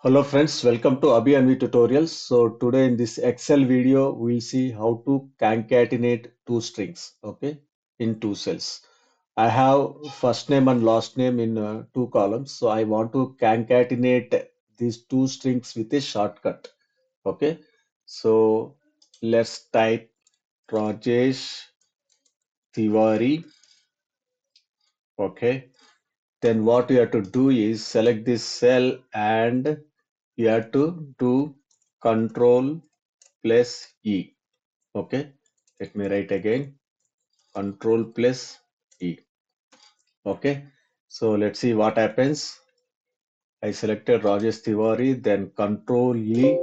Hello friends, welcome to Abhi and V tutorials. So today in this Excel video, we'll see how to concatenate two strings, okay, in two cells. I have first name and last name in two columns. So I want to concatenate these two strings with a shortcut, okay. So let's type Rajesh Tiwari, okay. Then what you have to do is select this cell and you have to do Control plus E. Okay, let me write again. Control plus E. Okay, so let's see what happens. I selected Rajesh Tiwari, then Control E.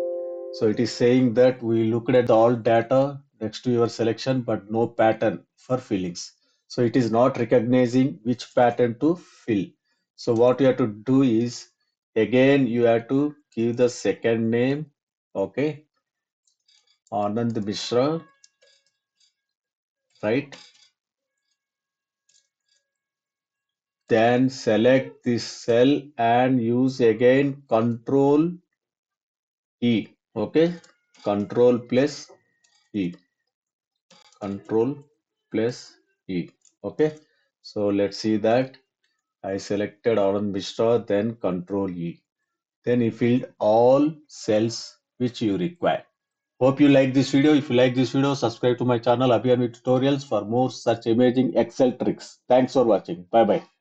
So it is saying that we looked at all data next to your selection, but no pattern for fillings. So it is not recognizing which pattern to fill. So what you have to do is again you have to give the second name. Okay, Anand Mishra, right? Then select this cell and use again Control E. Okay, Control plus E. Control plus E. Okay, so let's see that I selected Anand Mishra, then Control E. Then you filled all cells which you require. Hope you like this video. If you like this video, subscribe to my channel Abhi Tutorials for more such amazing Excel tricks. Thanks for watching. Bye bye.